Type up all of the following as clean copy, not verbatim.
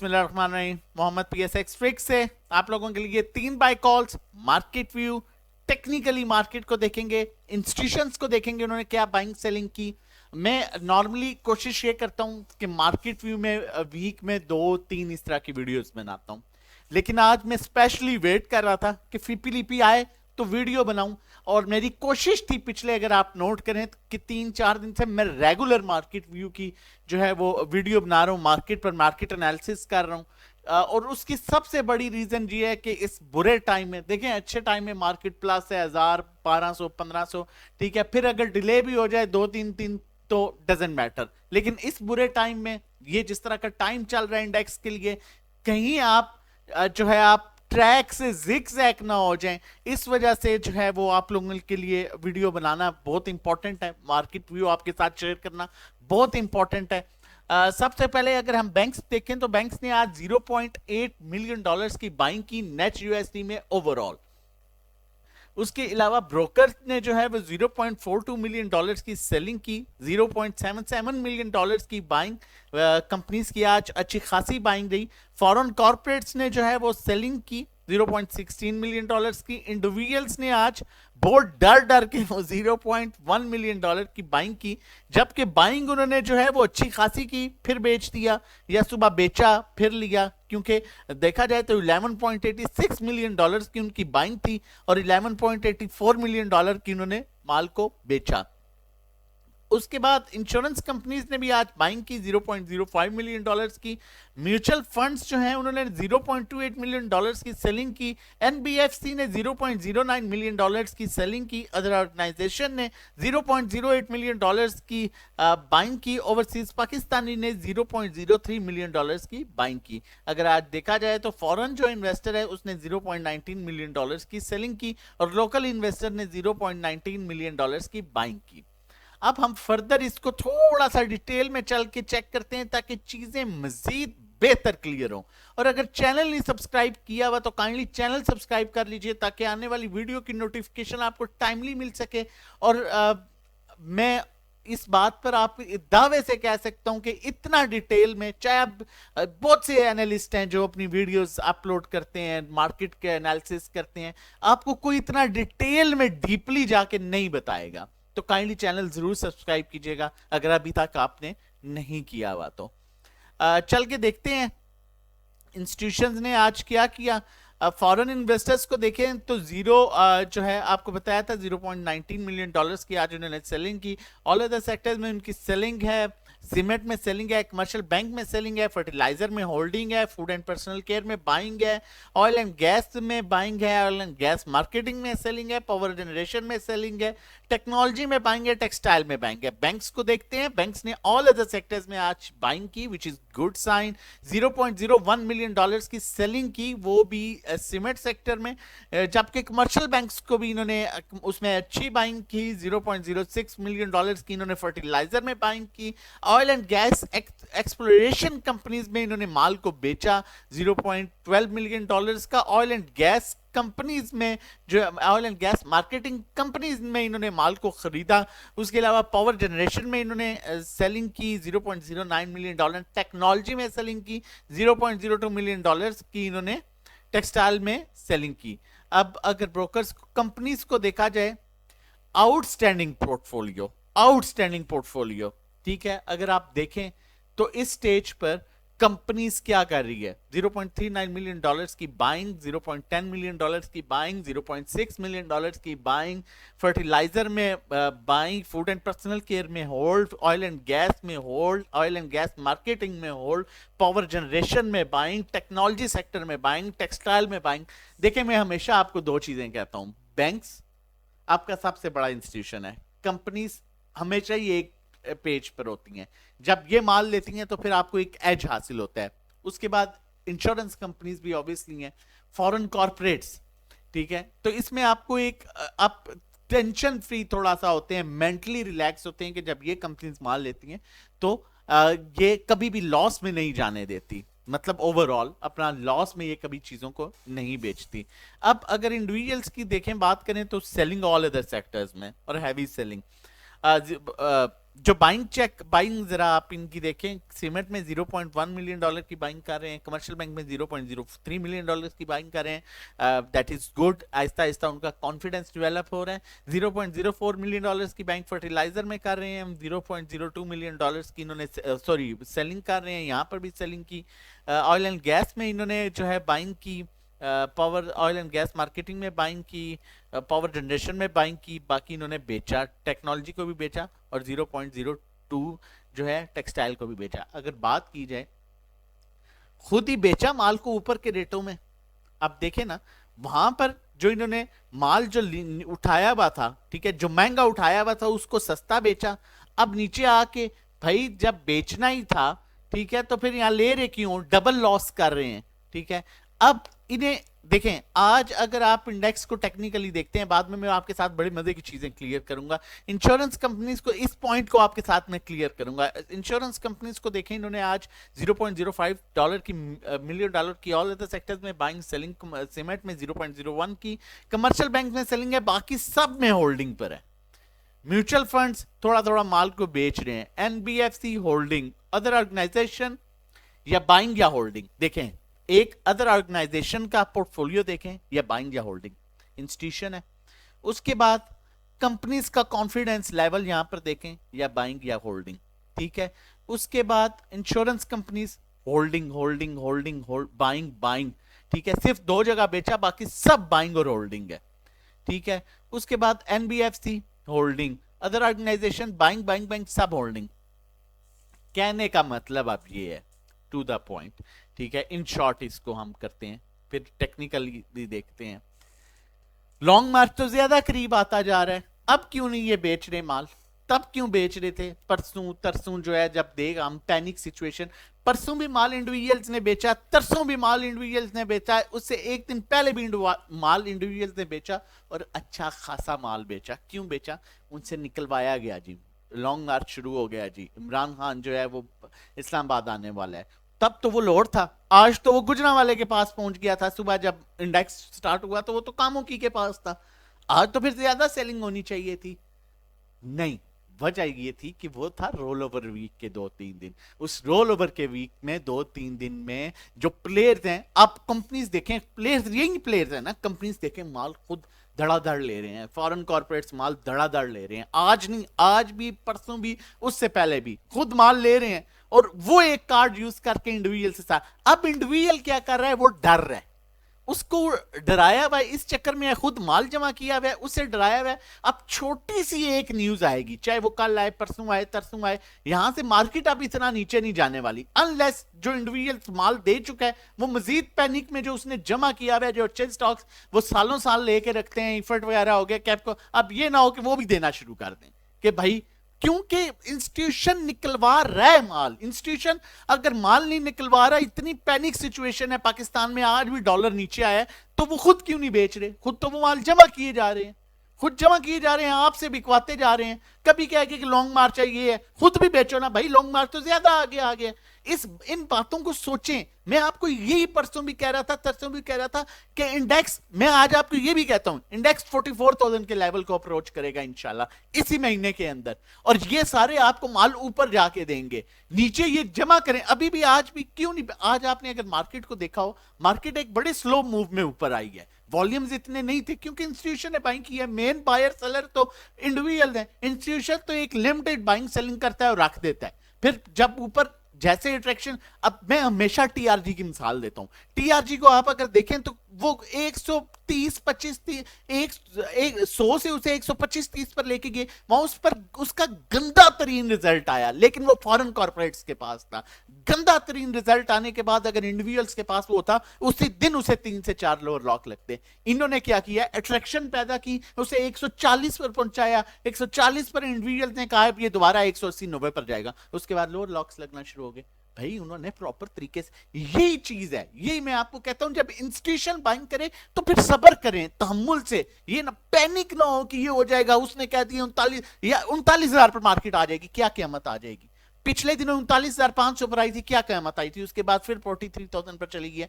बिस्मिल्लाहिर्रहमानिर्रहीम। Mohammad PSX tricks से आप लोगों के लिए 3 buy calls, market view, technically market को देखेंगे, इंस्टीट्यूशंस को देखेंगे उन्होंने क्या बाइंग सेलिंग की। मैं नॉर्मली कोशिश ये करता हूं कि मार्केट व्यू में वीक में 2-3 इस तरह की वीडियोस बनाता हूं, लेकिन आज मैं स्पेशली वेट कर रहा था कि फिपी लिपि आए तो वीडियो बनाऊं। और मेरी कोशिश थी पिछले, अगर आप नोट करें, कि 3-4 दिन से मैं रेगुलर मार्केट व्यू की जो है वो वीडियो बना रहा हूं, मार्केट पर मार्केट एनालिसिस कर रहा हूं। और उसकी सबसे बड़ी रीजन ये है कि इस बुरे टाइम में देखें, अच्छे टाइम में मार्केट प्लस है 1000, 1200, 1500, ठीक है, फिर अगर डिले भी हो जाए 2-3 दिन तो डजेंट मैटर, लेकिन इस बुरे टाइम में ये जिस तरह का टाइम चल रहा है इंडेक्स के लिए, कहीं आप जो है आप ट्रैक से जिगजैग ना हो जाएं, इस वजह से जो है वो आप लोगों के लिए वीडियो बनाना बहुत इंपॉर्टेंट है, मार्केट व्यू आपके साथ शेयर करना बहुत इंपॉर्टेंट है। सबसे पहले अगर हम बैंक्स देखें तो बैंक्स ने आज 0.8 मिलियन डॉलर्स की बाइंग की नेट यूएसडी में ओवरऑल। उसके अलावा ब्रोकर ने जो है वो 0.42 मिलियन डॉलर्स की सेलिंग की, 0.77 मिलियन डॉलर्स की बाइंग कंपनीज की आज अच्छी खासी बाइंग रही। फॉरेन कॉर्पोरेट्स ने जो है वो सेलिंग की 0.16 मिलियन डॉलर्स की। इंडिविजुअल्स ने आज बहुत डर डर के वो 0.1 मिलियन डॉलर की बाइंग की, जबकि बाइंग उन्होंने जो है वो अच्छी खासी की, फिर बेच दिया या सुबह बेचा फिर लिया, क्योंकि देखा जाए तो 11.86 मिलियन डॉलर्स की उनकी बाइंग थी और 11.84 मिलियन डॉलर की उन्होंने माल को बेचा। उसके बाद इंश्योरेंस कंपनीज ने भी आज बाइंग की 0.05 मिलियन डॉलर्स की। म्यूचुअल फंड्स जो हैं उन्होंने 0.28 मिलियन डॉलर्स की सेलिंग की। एनबीएफसी ने 0.09 मिलियन डॉलर्स की सेलिंग की। अदर ऑर्गेनाइजेशन ने 0.08 मिलियन डॉलर्स की बाइंग की। ओवरसीज पाकिस्तानी ने 0.03 मिलियन डॉलर्स की बाइंग की। अगर आज देखा जाए तो फॉरेन जो इन्वेस्टर है उसने 0.19 मिलियन डॉलर्स की सेलिंग की और लोकल इन्वेस्टर ने 0.19 मिलियन डॉलर्स की बाइंग की। अब हम फर्दर इसको थोड़ा सा डिटेल में चल के चेक करते हैं ताकि चीजें मजीद बेहतर क्लियर हो। और अगर चैनल नहीं सब्सक्राइब किया हुआ तो काइंडली चैनल सब्सक्राइब कर लीजिए ताकि आने वाली वीडियो की नोटिफिकेशन आपको टाइमली मिल सके। और मैं इस बात पर आप दावे से कह सकता हूं कि इतना डिटेल में, चाहे आप बहुत से एनालिस्ट हैं जो अपनी वीडियोस अपलोड करते हैं, मार्केट के एनालिसिस करते हैं, आपको कोई इतना डिटेल में डीपली जाके नहीं बताएगा। तो काइंडली चैनल जरूर सब्सक्राइब कीजिएगा अगर अभी तक आपने नहीं किया हुआ तो। चल के देखते हैं इंस्टीट्यूशंस ने आज क्या किया। फॉरेन इन्वेस्टर्स को देखें तो जो है आपको बताया था 0.19 मिलियन डॉलर्स की आज उन्होंने सेलिंग की। ऑल अदर सेक्टर्स में उनकी सेलिंग है, सीमेंट में सेलिंग है, कमर्शियल बैंक में सेलिंग है, फर्टिलाइजर में होल्डिंग है, फूड एंड पर्सनल केयर में बाइंग है, ऑयल एंड गैस में बाइंग है, ऑयल एंड गैस मार्केटिंग में सेलिंग है, पावर जनरेशन में सेलिंग है, टेक्नोलॉजी में बाइंग है, टेक्सटाइल में बाइंग है। बैंक्स को देखते हैं, बैंक्स ने ऑल अदर सेक्टर्स में आज बाइंग की, which is good sign. 0.01 million dollars की सेलिंग की, वो भी सीमेंट सेक्टर में, जबकि कमर्शियल बैंक्स को भी इन्होंने उसमें अच्छी बाइंग की। 0.06 मिलियन डॉलर्स की इन्होंने फर्टिलाइजर में बाइंग की। Oil and gas exploration companies में इन्होंने माल को बेचा 0.12 मिलियन डॉलर्स का। ऑयल एंड गैस कंपनीज में, जो oil and gas marketing companies में इन्होंने माल को खरीदा। उसके अलावा पावर जनरेशन में इन्होंने सेलिंग की 0.09 मिलियन डॉलर। टेक्नोलॉजी में सेलिंग की 0.02 मिलियन डॉलर्स की इन्होंने टेक्सटाइल में सेलिंग की। अब अगर ब्रोकर्स कंपनीज को देखा जाए, आउटस्टैंडिंग पोर्टफोलियो, ठीक है, अगर आप देखें तो इस स्टेज पर कंपनीज क्या कर रही है। 0.39 मिलियन डॉलर्स की बाइंग, 0.10 मिलियन डॉलर्स की बाइंग, 0.6 मिलियन डॉलर्स की बाइंग, फर्टिलाइजर में buying, food and personal care में होल्ड, ऑयल एंड गैस में hold, oil and gas marketing में होल्ड, पावर जनरेशन में बाइंग, टेक्नोलॉजी सेक्टर में बाइंग, टेक्सटाइल में बाइंग। देखिए, मैं हमेशा आपको दो चीजें कहता हूं, बैंक्स आपका सबसे बड़ा इंस्टीट्यूशन है, कंपनीज हमेशा ही एक पेज पर होती हैं। जब ये माल लेती हैं तो फिर आपको एक एज हासिल होता है। उसके बाद इंश्योरेंस कंपनीज भी ऑब्वियसली हैं, फॉरेन कॉर्पोरेट्स, ठीक है, तो इसमें आपको एक आप टेंशन फ्री थोड़ा सा होते हैं, मेंटली रिलैक्स होते हैं कि जब ये कंपनीज माल लेती हैं तो ये कभी भी लॉस में नहीं जाने देती, मतलब ओवरऑल अपना लॉस में ये कभी चीजों को नहीं बेचती। अब अगर इंडिविजुअल्स की देखें, बात करें तो सेलिंग ऑल अदर सेक्टर्स में और हैवी सेलिंग, जो बाइंग जरा आप इनकी देखें, सीमेंट में 0.1 मिलियन डॉलर की बाइंग कर रहे हैं, कमर्शियल बैंक में 0.03 मिलियन डॉलर की बाइंग कर रहे हैं, that is good. Aahista Aahista उनका कॉन्फिडेंस डेवलप हो रहा है। 0.04 मिलियन डॉलर की बाइंग फर्टिलाइजर में कर रहे हैं हम, 0.02 मिलियन डॉलर की इन्होंने सॉरी सेलिंग कर रहे हैं, यहाँ पर भी सेलिंग की। ऑयल एंड गैस में इन्होंने जो है बाइंग की, power oil and gas marketing में बाइंग की, पावर जनरेशन में बाइंग की, बाकी इन्होंने बेचा, टेक्नोलॉजी को भी बेचा और 0.02 जो है टेक्सटाइल को भी बेचा। अगर बात की जाए, खुद ही बेचा माल को ऊपर के रेटों में। अब देखें ना, वहां पर जो इन्होंने माल जो उठाया हुआ था, ठीक है, जो महंगा उठाया हुआ था उसको सस्ता बेचा। अब नीचे आके भाई जब बेचना ही था, ठीक है, तो फिर यहां ले रहे क्यों, डबल लॉस कर रहे हैं, ठीक है। अब इन्हें देखें, आज अगर आप इंडेक्स को टेक्निकली देखते हैं, बाद में मैं आपके साथ बड़ी मजे की चीजें क्लियर करूंगा। इंश्योरेंस कंपनीज को, इस पॉइंट को आपके साथ में क्लियर करूंगा। इंश्योरेंस कंपनीज को देखें, इन्होंने आज 0.05 डॉलर की, मिलियन डॉलर की ऑल अदर सेक्टर्स में बाइंग सेलिंग, सीमेंट में 0.01 की, कमर्शियल बैंक में सेलिंग है, बाकी सब में होल्डिंग पर है। म्यूचुअल फंड्स थोड़ा थोड़ा माल को बेच रहे हैं। एनबीएफसी होल्डिंग, अदर ऑर्गेनाइजेशन या बाइंग या होल्डिंग। देखें, एक अदर ऑर्गेनाइजेशन का पोर्टफोलियो देखें, या बाइंग या होल्डिंग, इंस्टीट्यूशन है। उसके बाद कंपनीज का कॉन्फिडेंस लेवल यहां पर देखें, या बाइंग या होल्डिंग, ठीक है। उसके बाद insurance companies holding holding holding buying buying, ठीक है। सिर्फ दो जगह बेचा, बाकी सब बाइंग और होल्डिंग है, ठीक है। उसके बाद NBFC holding, other organization buying buying buying, सब होल्डिंग। कहने का मतलब अब ये है, टू द पॉइंट, ठीक है। इन शॉर्ट इसको हम करते हैं, फिर टेक्निकली भी देखते हैं। लॉन्ग मार्च तो ज्यादा करीब आता जा रहा है, अब क्यों नहीं ये बेच रहे माल, तब क्यों बेच रहे थे, परसों तरसों जो है जब देगा हम पैनिक सिचुएशन, परसों भी माल इंडिविजुअल्स ने बेचा, तरसों भी माल इंडिविजुअल्स ने बेचा, उससे एक दिन पहले भी माल इंडिविजुअल्स ने बेचा और अच्छा खासा माल बेचा। क्यों बेचा, उनसे निकलवाया गया जी, लॉन्ग मार्च शुरू हो गया जी, इमरान खान जो है वो इस्लामाबाद आने वाला है। तब तो वो लोड था, आज तो वो गुजरांवाले के पास पहुंच गया था। सुबह जब इंडेक्स स्टार्ट हुआ तो वो तो कामों की के पास था, आज तो फिर ज्यादा सेलिंग होनी चाहिए थी। नहीं, वजह ये थी कि वो था रोल ओवर वीक के 2-3 दिन। उस रोल ओवर के वीक में 2-3 दिन में जो प्लेयर्स हैं, आप कंपनीज देखें, प्लेयर्स यही प्लेयर्स हैं ना, कंपनीज देखें माल खुद धड़ाधड़ ले रहे हैं, फॉरेन कॉर्पोरेट्स माल धड़ाधड़ ले रहे हैं, आज नहीं, आज भी, परसों भी, उससे पहले भी खुद माल ले रहे हैं। और वो एक कार्ड यूज करके इंडिविजुअल से साथ, अब इंडिविजुअल क्या कर रहा है, वो डर रहा है, उसको डराया हुआ है, इस चक्कर में खुद माल जमा किया हुआ है, उससे डराया हुआ है। अब छोटी सी एक न्यूज आएगी, चाहे वो कल आए, परसों आए, तरसों आए, यहां से मार्केट अब इतना नीचे नहीं जाने वाली, अनलेस जो इंडिविजुअल माल दे चुका है वो मजीद पैनिक में जो उसने जमा किया हुआ है, जो अच्छे स्टॉक्स वो सालों साल लेके रखते हैं, इफर्ट वगैरह हो गया कैप को, अब ये ना हो कि वो भी देना शुरू कर दें कि भाई, क्योंकि इंस्टीट्यूशन निकलवा रहा है माल। इंस्टीट्यूशन अगर माल नहीं निकलवा रहा, इतनी पैनिक सिचुएशन है पाकिस्तान में, आज भी डॉलर नीचे आया है, तो वो खुद क्यों नहीं बेच रहे, खुद तो वो माल जमा किए जा रहे हैं, खुद जमा किए जा रहे हैं, आपसे बिकवाते जा रहे हैं। कभी क्या है कि लॉन्ग मार्च है, ये है, खुद भी बेचो ना भाई, लॉन्ग मार्च तो ज्यादा आगे आ गया। इन बातों को सोचें। मैं आपको यही परसों भी कह रहा था, तरसों भी कह रहा था कि इंडेक्स, मैं आज आपको ये भी कहता हूं, इंडेक्स 44,000 के लेवल को अप्रोच करेगा इंशाल्लाह इसी महीने के अंदर, और ये सारे आपको माल ऊपर जाके देंगे। नीचे ये जमा करें, अभी भी, आज भी क्यों नहीं, आज आपने अगर मार्केट को देखा हो, मार्केट एक बड़े स्लो मूव में ऊपर आई है, वॉल्यूम्स इतने नहीं थे क्योंकि इंस्टीट्यूशन ने बाइंग की है। मेन बायर सेलर तो इंडिविजुअल है, इंस्टीट्यूशन तो एक लिमिटेड बाइंग सेलिंग करता है और रख देता है। फिर जब ऊपर जैसे अट्रैक्शन, अब मैं हमेशा टीआरजी की मिसाल देता हूं, टीआरजी को आप अगर देखें तो वो 130-25 100 से उसे 125-30 पर लेके गए, वहां उस पर उसका गंदा तरीन रिजल्ट आया, लेकिन वो फॉरेन कॉर्पोरेट्स के पास था। गंदा तरीन रिजल्ट आने के बाद अगर इंडिविजुअल्स के पास वो था, उसी दिन उसे 3 से 4 लोअर लॉक लगते। इन्होंने क्या किया, अट्रैक्शन पैदा की, उसे 140 पर पहुंचाया, 140 पर इंडिविजुअल्स ने कहा ये दोबारा 180-90 पर जाएगा, उसके बाद लोअर लॉक्स लगना शुरू हो गए। भाई उन्होंने प्रॉपर तरीके से, यही चीज है, यही मैं आपको कहता हूं, जब इंस्टीट्यूशन बाइंग करे तो फिर सब्र करें, तहम्मुल से, ये ना पैनिक ना हो कि ये हो जाएगा, उसने कह दिया 39 या 39,000 पर मार्केट आ जाएगी, क्या कीमत आ जाएगी। पिछले दिनों 39,500 पर आई थी, क्या कीमत आई थी, उसके बाद फिर 43,000 पर चली गई है।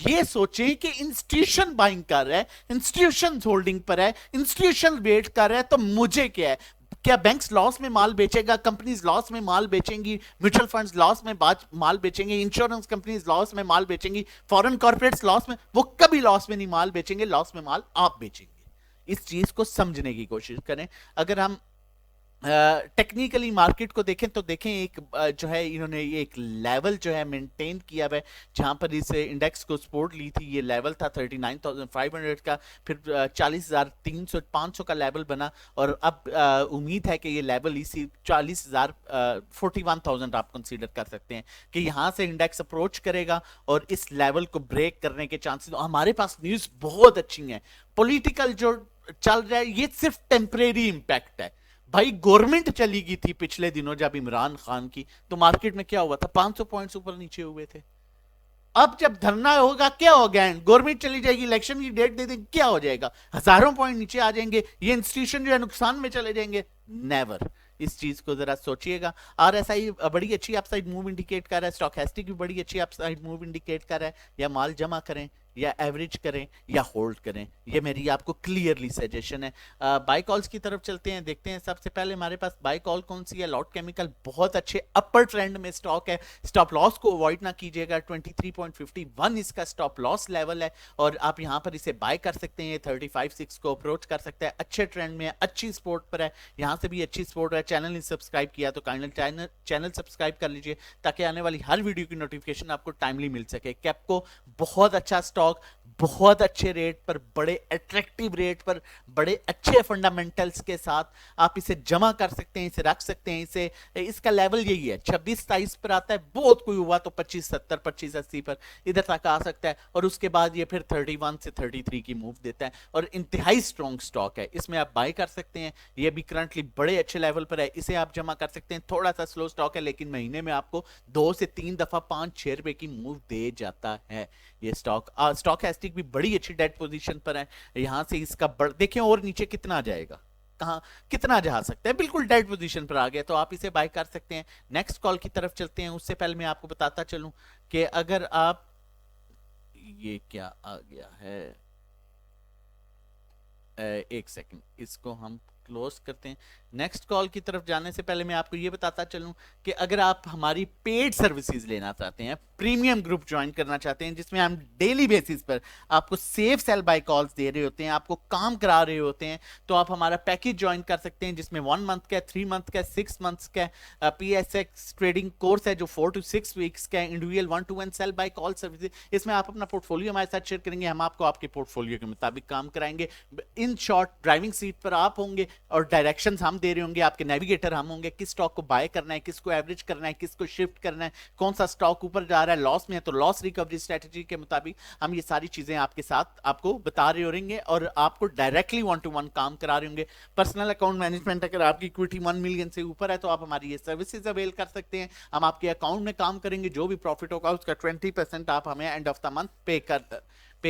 ये सोचें कि इंस्टीट्यूशन बाइंग कर रहा है, इंस्टीट्यूशन होल्डिंग पर है, इंस्टीट्यूशन वेट कर रहा है, तो मुझे क्या है, क्या बैंक्स लॉस में माल बेचेगा, कंपनीज लॉस में माल बेचेंगी, म्यूचुअल फंड्स लॉस में माल बेचेंगे, इंश्योरेंस कंपनीज लॉस में माल बेचेंगी, फॉरेन कॉर्पोरेट्स लॉस में, वो कभी लॉस में नहीं माल बेचेंगे, लॉस में माल आप बेचेंगे। इस चीज को समझने की कोशिश करें। अगर हम टेक्निकली मार्केट को देखें तो देखें एक जो है इन्होंने ये एक लेवल जो है मेंटेन किया हुआ है, जहां पर इस इंडेक्स को सपोर्ट ली थी। ये लेवल था 39,500 का, फिर 40,300 500 का लेवल बना, और अब उम्मीद है कि ये लेवल इसी 40,000 41,000 आप कंसीडर कर सकते हैं कि यहां से इंडेक्स अप्रोच करेगा और इस लेवल को ब्रेक करने के चांसेस। हमारे पास न्यूज बहुत अच्छी है। पॉलिटिकल जो चल रहा है ये सिर्फ टेम्परेरी इंपैक्ट है भाई। गवर्नमेंट चली गई थी पिछले दिनों जब इमरान खान की, तो मार्केट में क्या हुआ था, 500 पॉइंट्स ऊपर नीचे हुए थे। अब जब धरना होगा क्या हो गया, गवर्नमेंट चली जाएगी, इलेक्शन की डेट दे देंगे, क्या हो जाएगा, हजारों पॉइंट नीचे आ जाएंगे, ये इंस्टीट्यूशन जो है नुकसान में चले जाएंगे। नेवर। इस चीज को जरा सोचिएगा। आरएसआई बड़ी अच्छी अपसाइड मूव इंडिकेट कर रहा है, स्टॉकेस्टिक भी बड़ी अच्छी अपसाइड मूव इंडिकेट कर रहा है। या माल जमा करें, या एवरेज करें, या होल्ड करें, ये मेरी आपको क्लियरली सजेशन है। बाय कॉल्स की तरफ चलते हैं, देखते हैं। सबसे पहले हमारे पास बाय कॉल कौन सी है, लॉट केमिकल बहुत अच्छे अपर ट्रेंड में स्टॉक है। स्टॉप लॉस को अवॉइड ना कीजिएगा, 23.51 इसका स्टॉप लॉस लेवल है, और आप यहां पर इसे बाय कर सकते हैं। 35.6 को अप्रोच कर सकते हैं, अच्छे ट्रेंड में, अच्छी सपोर्ट पर है, यहां से भी अच्छी सपोर्ट है। चैनल नहीं सब्सक्राइब किया तो काइंडली चैनल सब्सक्राइब कर लीजिए, ताकि आने वाली हर वीडियो की नोटिफिकेशन आपको टाइमली मिल सके। कैपको बहुत अच्छा स्टॉक, बहुत अच्छे रेट पर, बड़े अट्रैक्टिव रेट पर, बड़े अच्छे फंडामेंटल्स के साथ आप इसे जमा कर सकते हैं, इसे रख सकते हैं। इसे इसका लेवल यही है, 26-27 पर आता है, बहुत कोई हुआ तो 25-70 25-80 पर इधर तक आ सकता है, और उसके बाद ये फिर 31 से 33 की मूव देता है, और इंतहाई स्ट्रॉन्ग स्टॉक है। इसमें आप बाय कर सकते हैं, ये भी करंटली बड़े अच्छे लेवल पर है, इसे आप जमा कर सकते हैं। थोड़ा सा स्लो स्टॉक है, लेकिन महीने में आपको 2 से 3 दफा 5-6 रुपए की मूव दे जाता है ये स्टॉक। स्टॉकेस्टिक भी बड़ी अच्छी डेड पोजीशन पर है, यहां से इसका देखें और नीचे कितना आ जाएगा, कहाँ कितना जा सकता है, बिल्कुल डेड पोजीशन पर आ गया, तो आप इसे बाय कर सकते हैं। नेक्स्ट कॉल की तरफ चलते हैं। उससे पहले मैं आपको बताता चलूं कि अगर आप, ये क्या आ गया है, एक सेकंड, इसको हम क्लोज करते हैं। नेक्स्ट कॉल की तरफ जाने से पहले मैं आपको यह बताता चलूं कि अगर आप हमारी पेड सर्विसेज लेना चाहते हैं, प्रीमियम ग्रुप ज्वाइन करना चाहते हैं, जिसमें हम डेली बेसिस पर आपको सेफ सेल बाय कॉल्स दे रहे होते हैं, आपको काम करा रहे होते हैं, तो आप हमारा पैकेज ज्वाइन कर सकते हैं, जिसमें 1 मंथ का, 3 मंथ का, 6 मंथ्स का PSX ट्रेडिंग कोर्स है जो 4 to 6 वीक्स का, individual 1-to-1 sell buy call services. इसमें आप अपना पोर्टफोलियो हमारे साथ शेयर करेंगे, हम आपको आपके पोर्टफोलियो के मुताबिक काम कराएंगे। इन शॉर्ट, ड्राइविंग सीट पर आप होंगे और डायरेक्शंस हम दे रहे होंगे, आपके नेविगेटर हम होंगे, किस स्टॉक को बाय करना है, किसको एवरेज करना है, किसको शिफ्ट करना है, कौन सा स्टॉक ऊपर जा रहा है, लॉस में है तो लॉस रिकवरी स्ट्रेटजी के मुताबिक हम ये सारी चीजें आपके साथ आपको बता रहे होंगे, और आपको डायरेक्टली 1-to-1 काम करा रहे होंगे। पर्सनल अकाउंट मैनेजमेंट, अगर आपकी इक्विटी 1 मिलियन से ऊपर है तो आप हमारी ये सर्विसेज अवेल कर सकते हैं। हम आपके अकाउंट में काम करेंगे, जो भी प्रॉफिट होगा उसका 20% आप हमें एंड ऑफ द मंथ पे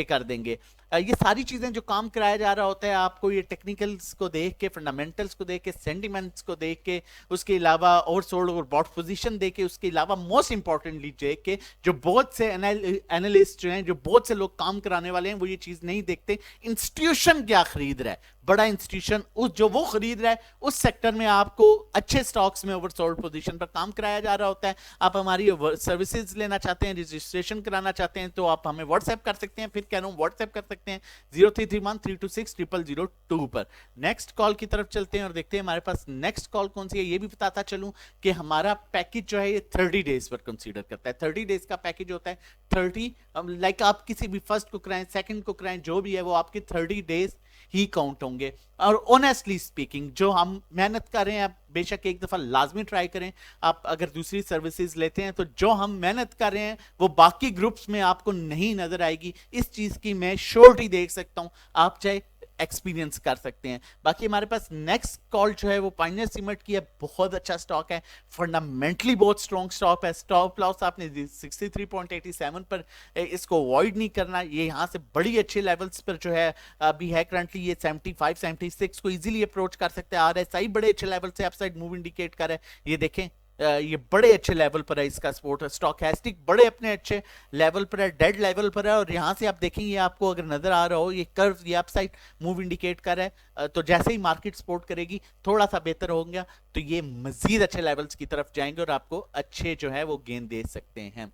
कर देंगे। ये सारी चीजें जो काम कराया जा रहा होता है, आपको ये टेक्निकल्स को देख के, फंडामेंटल्स को देख के, सेंटिमेंट्स को देख के, उसके अलावा ओवरसोल्ड और बॉट पोजीशन देख के, उसके अलावा मोस्ट इंपॉर्टेंटली देख के, जो बहुत से एनालिस्ट जो हैं, जो बहुत से लोग काम कराने वाले हैं, वो ये चीज नहीं देखते इंस्टीट्यूशन क्या खरीद रहा है। बड़ा इंस्टीट्यूशन उस जो वो खरीद रहा है उस सेक्टर में आपको अच्छे स्टॉक्स में ओवरसोल्ड पोजीशन पर काम कराया जा रहा होता है। आप हमारी सर्विसेज लेना चाहते हैं, रजिस्ट्रेशन कराना चाहते हैं, तो आप हमें व्हाट्सएप कर सकते हैं। फिर कह रहा हूं व्हाट्सएप कर सकते हैं 0331326002 पर। नेक्स्ट कॉल की तरफ चलते हैं और देखते हैं हमारे पास नेक्स्ट कॉल कौन सी है। ये भी बताता चलूं कि हमारा पैकेज जो है ये 30 डेज पर कंसीडर करता है। 30 डेज का पैकेज होता है 30, लाइक आप किसी भी फर्स्ट को कराएं, सेकंड को कराएं, जो भी है वो आपके 30 डेज ही काउंट होंगे। और ऑनेस्टली स्पीकिंग, जो हम मेहनत कर रहे हैं, आप बेशक एक दफा लाजमी ट्राई करें। आप अगर दूसरी सर्विसेज लेते हैं तो जो हम मेहनत कर रहे हैं वो बाकी ग्रुप्स में आपको नहीं नजर आएगी। इस चीज की मैं श्योरिटी देख सकता हूं, आप चाहे एक्सपीरियंस कर सकते हैं। बाकी हमारे पास नेक्स्ट कॉल जो है वो पायनियर सीमेंट की है, बहुत अच्छा स्टॉक है, फंडामेंटली बहुत स्ट्रॉन्ग स्टॉक है। स्टॉप लॉस आपने 63.87 पर इसको अवॉइड नहीं करना। ये यहां से बड़ी अच्छे लेवल्स पर जो है अभी है करंटली, ये 75 76 को इजीली अप्रोच कर सकते हैं। RSI बड़े अच्छे लेवल से अपसाइड मूव इंडिकेट कर रहा है। ये देखें ये बड़े अच्छे लेवल पर है, इसका सपोर्ट है। स्टॉकेस्टिक बड़े अपने अच्छे लेवल पर है, डेड लेवल पर है, और यहाँ से आप देखेंगे, आपको अगर नजर आ रहा हो ये कर्व, ये अपसाइड मूव इंडिकेट कर रहा है, तो जैसे ही मार्केट सपोर्ट करेगी थोड़ा सा बेहतर होगा तो ये मजीद अच्छे लेवल्स की तरफ जाएंगे और आपको अच्छे जो है वो गेन दे सकते हैं।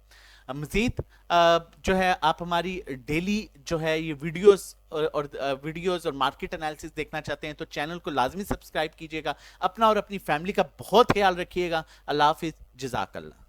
मजीद जो है आप हमारी डेली जो है ये वीडियोस और वीडियोस और मार्केट एनालिसिस देखना चाहते हैं तो चैनल को लाजमी सब्सक्राइब कीजिएगा। अपना और अपनी फैमिली का बहुत ख्याल रखिएगा। अल्लाह हाफिज, जज़ाकल्लाह।